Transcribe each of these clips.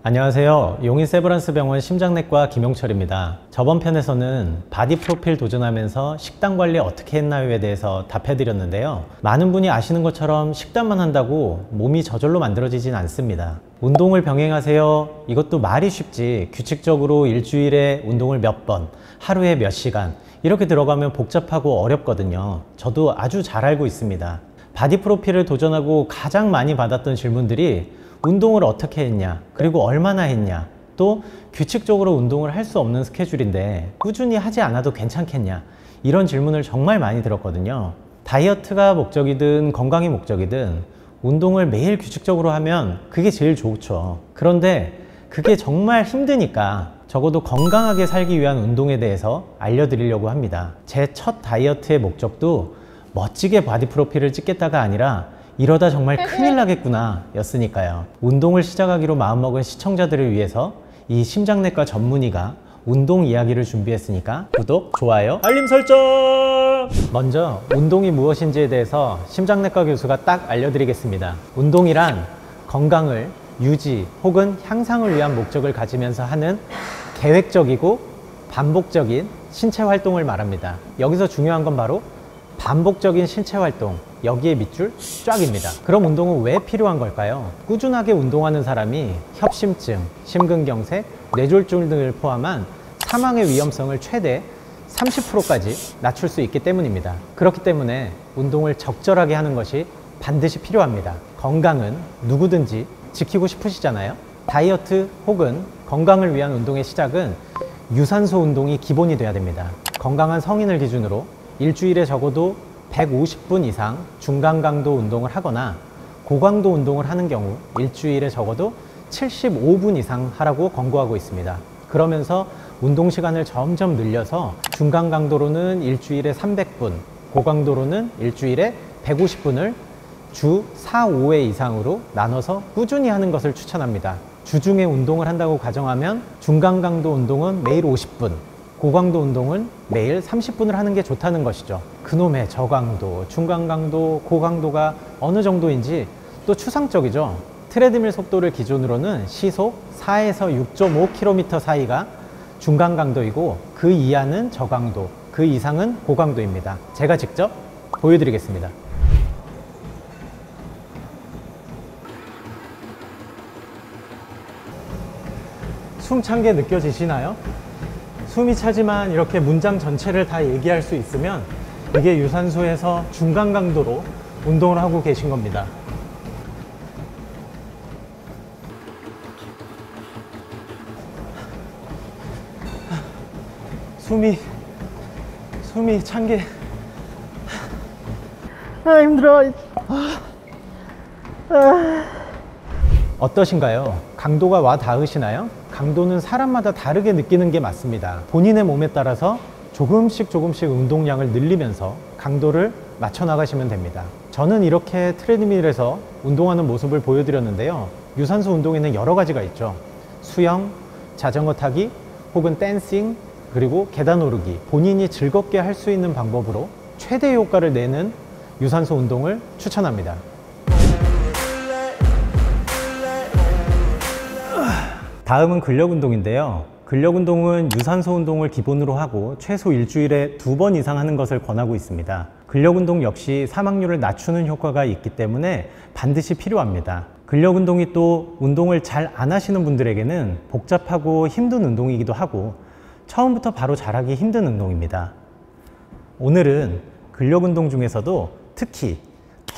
안녕하세요. 용인 세브란스 병원 심장내과 김용철입니다. 저번 편에서는 바디 프로필 도전하면서 식단 관리 어떻게 했나요에 대해서 답해드렸는데요. 많은 분이 아시는 것처럼 식단만 한다고 몸이 저절로 만들어지진 않습니다. 운동을 병행하세요. 이것도 말이 쉽지 규칙적으로 일주일에 운동을 몇 번, 하루에 몇 시간 이렇게 들어가면 복잡하고 어렵거든요. 저도 아주 잘 알고 있습니다. 바디 프로필을 도전하고 가장 많이 받았던 질문들이 운동을 어떻게 했냐, 그리고 얼마나 했냐, 또 규칙적으로 운동을 할 수 없는 스케줄인데 꾸준히 하지 않아도 괜찮겠냐, 이런 질문을 정말 많이 들었거든요. 다이어트가 목적이든 건강이 목적이든 운동을 매일 규칙적으로 하면 그게 제일 좋죠. 그런데 그게 정말 힘드니까 적어도 건강하게 살기 위한 운동에 대해서 알려드리려고 합니다. 제 첫 다이어트의 목적도 멋지게 바디 프로필을 찍겠다가 아니라 이러다 정말 큰일 나겠구나 였으니까요. 운동을 시작하기로 마음먹은 시청자들을 위해서 이 심장내과 전문의가 운동 이야기를 준비했으니까 구독, 좋아요, 알림 설정! 먼저 운동이 무엇인지에 대해서 심장내과 교수가 딱 알려드리겠습니다. 운동이란 건강을 유지 혹은 향상을 위한 목적을 가지면서 하는 계획적이고 반복적인 신체 활동을 말합니다. 여기서 중요한 건 바로 반복적인 신체 활동, 여기에 밑줄 쫙입니다. 그럼 운동은 왜 필요한 걸까요? 꾸준하게 운동하는 사람이 협심증, 심근경색, 뇌졸중 등을 포함한 사망의 위험성을 최대 30%까지 낮출 수 있기 때문입니다. 그렇기 때문에 운동을 적절하게 하는 것이 반드시 필요합니다. 건강은 누구든지 지키고 싶으시잖아요. 다이어트 혹은 건강을 위한 운동의 시작은 유산소 운동이 기본이 돼야 됩니다. 건강한 성인을 기준으로 일주일에 적어도 150분 이상 중간 강도 운동을 하거나 고강도 운동을 하는 경우 일주일에 적어도 75분 이상 하라고 권고하고 있습니다. 그러면서 운동 시간을 점점 늘려서 중간 강도로는 일주일에 300분, 고강도로는 일주일에 150분을 주 4, 5회 이상으로 나눠서 꾸준히 하는 것을 추천합니다. 주중에 운동을 한다고 가정하면 중간 강도 운동은 매일 50분, 고강도 운동은 매일 30분을 하는 게 좋다는 것이죠. 그놈의 저강도, 중간강도, 고강도가 어느 정도인지 또 추상적이죠. 트레드밀 속도를 기준으로는 시속 4에서 6.5km 사이가 중간강도이고 그 이하는 저강도, 그 이상은 고강도입니다. 제가 직접 보여드리겠습니다. 숨찬 게 느껴지시나요? 숨이 차지만 이렇게 문장 전체를 다 얘기할 수 있으면 이게 유산소에서 중간 강도로 운동을 하고 계신 겁니다. 숨이 찬 게 힘들어. 어떠신가요? 강도가 와 닿으시나요? 강도는 사람마다 다르게 느끼는 게 맞습니다. 본인의 몸에 따라서 조금씩 운동량을 늘리면서 강도를 맞춰 나가시면 됩니다. 저는 이렇게 트레드밀에서 운동하는 모습을 보여드렸는데요. 유산소 운동에는 여러 가지가 있죠. 수영, 자전거 타기, 혹은 댄싱, 그리고 계단 오르기. 본인이 즐겁게 할 수 있는 방법으로 최대 효과를 내는 유산소 운동을 추천합니다. 다음은 근력 운동인데요. 근력 운동은 유산소 운동을 기본으로 하고 최소 일주일에 2번 이상 하는 것을 권하고 있습니다. 근력 운동 역시 사망률을 낮추는 효과가 있기 때문에 반드시 필요합니다. 근력 운동이 또 운동을 잘 안 하시는 분들에게는 복잡하고 힘든 운동이기도 하고 처음부터 바로 잘하기 힘든 운동입니다. 오늘은 근력 운동 중에서도 특히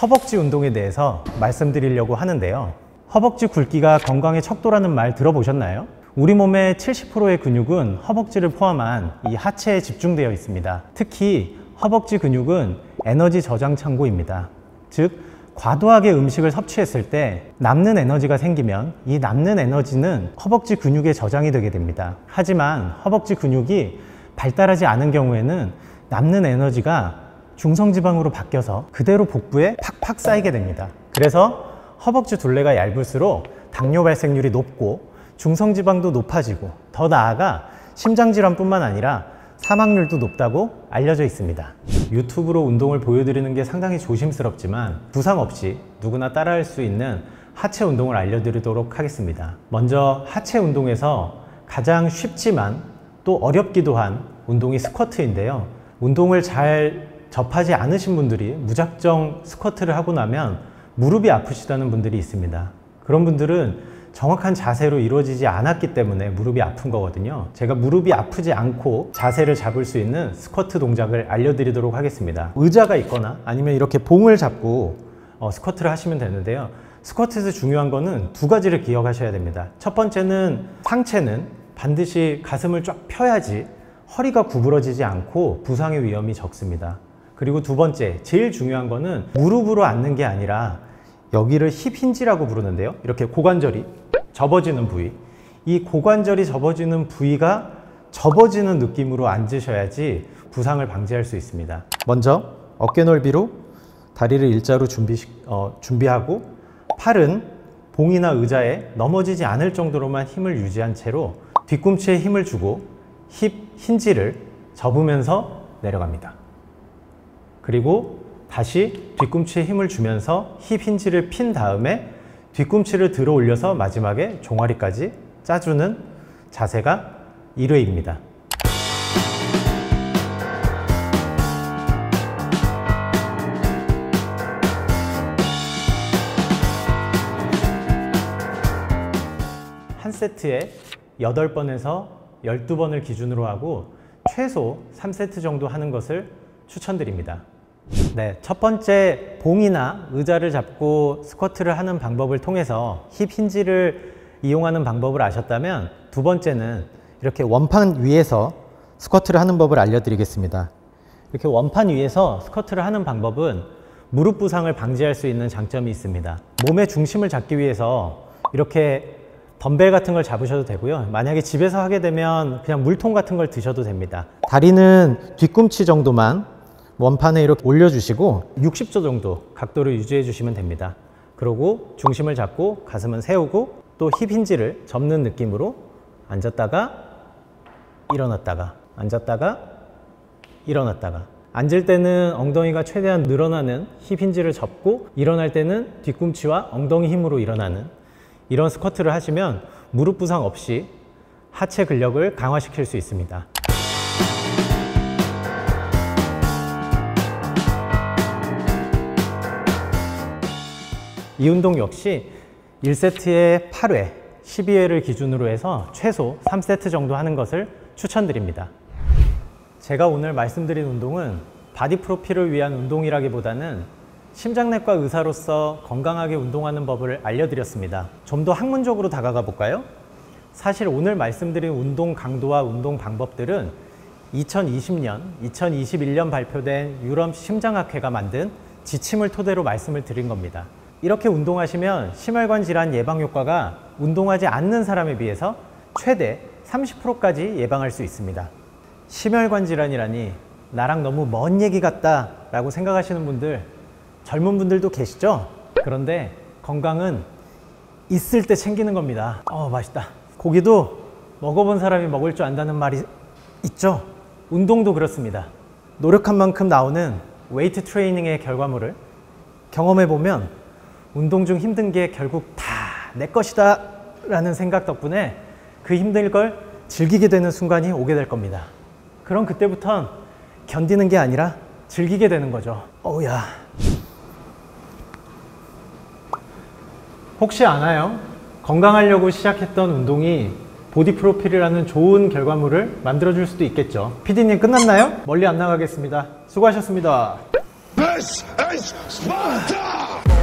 허벅지 운동에 대해서 말씀드리려고 하는데요. 허벅지 굵기가 건강의 척도라는 말 들어보셨나요? 우리 몸의 70%의 근육은 허벅지를 포함한 이 하체에 집중되어 있습니다. 특히 허벅지 근육은 에너지 저장 창고입니다. 즉, 과도하게 음식을 섭취했을 때 남는 에너지가 생기면 이 남는 에너지는 허벅지 근육에 저장이 되게 됩니다. 하지만 허벅지 근육이 발달하지 않은 경우에는 남는 에너지가 중성지방으로 바뀌어서 그대로 복부에 팍팍 쌓이게 됩니다. 그래서 허벅지 둘레가 얇을수록 당뇨 발생률이 높고 중성지방도 높아지고 더 나아가 심장질환뿐만 아니라 사망률도 높다고 알려져 있습니다. 유튜브로 운동을 보여드리는 게 상당히 조심스럽지만 부상 없이 누구나 따라할 수 있는 하체 운동을 알려드리도록 하겠습니다. 먼저 하체 운동에서 가장 쉽지만 또 어렵기도 한 운동이 스쿼트인데요. 운동을 잘 접하지 않으신 분들이 무작정 스쿼트를 하고 나면 무릎이 아프시다는 분들이 있습니다. 그런 분들은 정확한 자세로 이루어지지 않았기 때문에 무릎이 아픈 거거든요. 제가 무릎이 아프지 않고 자세를 잡을 수 있는 스쿼트 동작을 알려드리도록 하겠습니다. 의자가 있거나 아니면 이렇게 봉을 잡고 스쿼트를 하시면 되는데요. 스쿼트에서 중요한 거는 두 가지를 기억하셔야 됩니다. 첫 번째는 상체는 반드시 가슴을 쫙 펴야지 허리가 구부러지지 않고 부상의 위험이 적습니다. 그리고 두 번째, 제일 중요한 거는 무릎으로 앉는 게 아니라 여기를 힙 힌지라고 부르는데요. 이렇게 고관절이 접어지는 부위, 이 고관절이 접어지는 부위가 접어지는 느낌으로 앉으셔야지 부상을 방지할 수 있습니다. 먼저 어깨 넓이로 다리를 일자로 준비하고 팔은 봉이나 의자에 넘어지지 않을 정도로만 힘을 유지한 채로 뒤꿈치에 힘을 주고 힙 힌지를 접으면서 내려갑니다. 그리고 다시 뒤꿈치에 힘을 주면서 힙 힌지를 핀 다음에 뒤꿈치를 들어 올려서 마지막에 종아리까지 짜주는 자세가 1회입니다. 한 세트에 8번에서 12번을 기준으로 하고 최소 3세트 정도 하는 것을 추천드립니다. 네, 첫 번째 봉이나 의자를 잡고 스쿼트를 하는 방법을 통해서 힙 힌지를 이용하는 방법을 아셨다면 두 번째는 이렇게 원판 위에서 스쿼트를 하는 법을 알려드리겠습니다. 이렇게 원판 위에서 스쿼트를 하는 방법은 무릎 부상을 방지할 수 있는 장점이 있습니다. 몸의 중심을 잡기 위해서 이렇게 덤벨 같은 걸 잡으셔도 되고요. 만약에 집에서 하게 되면 그냥 물통 같은 걸 드셔도 됩니다. 다리는 뒤꿈치 정도만 원판에 이렇게 올려주시고 60도 정도 각도를 유지해 주시면 됩니다. 그리고 중심을 잡고 가슴은 세우고 또 힙 힌지를 접는 느낌으로 앉았다가 일어났다가 앉았다가 일어났다가 앉을 때는 엉덩이가 최대한 늘어나는 힙 힌지를 접고 일어날 때는 뒤꿈치와 엉덩이 힘으로 일어나는 이런 스쿼트를 하시면 무릎 부상 없이 하체 근력을 강화시킬 수 있습니다. 이 운동 역시 1세트에 8회, 12회를 기준으로 해서 최소 3세트 정도 하는 것을 추천드립니다. 제가 오늘 말씀드린 운동은 바디 프로필을 위한 운동이라기보다는 심장내과 의사로서 건강하게 운동하는 법을 알려드렸습니다. 좀 더 학문적으로 다가가 볼까요? 사실 오늘 말씀드린 운동 강도와 운동 방법들은 2020년, 2021년 발표된 유럽 심장학회가 만든 지침을 토대로 말씀을 드린 겁니다. 이렇게 운동하시면 심혈관 질환 예방 효과가 운동하지 않는 사람에 비해서 최대 30%까지 예방할 수 있습니다. 심혈관 질환이라니 나랑 너무 먼 얘기 같다 라고 생각하시는 분들, 젊은 분들도 계시죠? 그런데 건강은 있을 때 챙기는 겁니다. 맛있다. 고기도 먹어본 사람이 먹을 줄 안다는 말이 있죠? 운동도 그렇습니다. 노력한 만큼 나오는 웨이트 트레이닝의 결과물을 경험해보면 운동 중 힘든 게 결국 다 내 것이다 라는 생각 덕분에 그 힘든 걸 즐기게 되는 순간이 오게 될 겁니다. 그럼 그때부턴 견디는 게 아니라 즐기게 되는 거죠. 어우야. 혹시 아나요? 건강하려고 시작했던 운동이 보디 프로필이라는 좋은 결과물을 만들어줄 수도 있겠죠. PD님 끝났나요? 멀리 안 나가겠습니다. 수고하셨습니다. This is Sparta!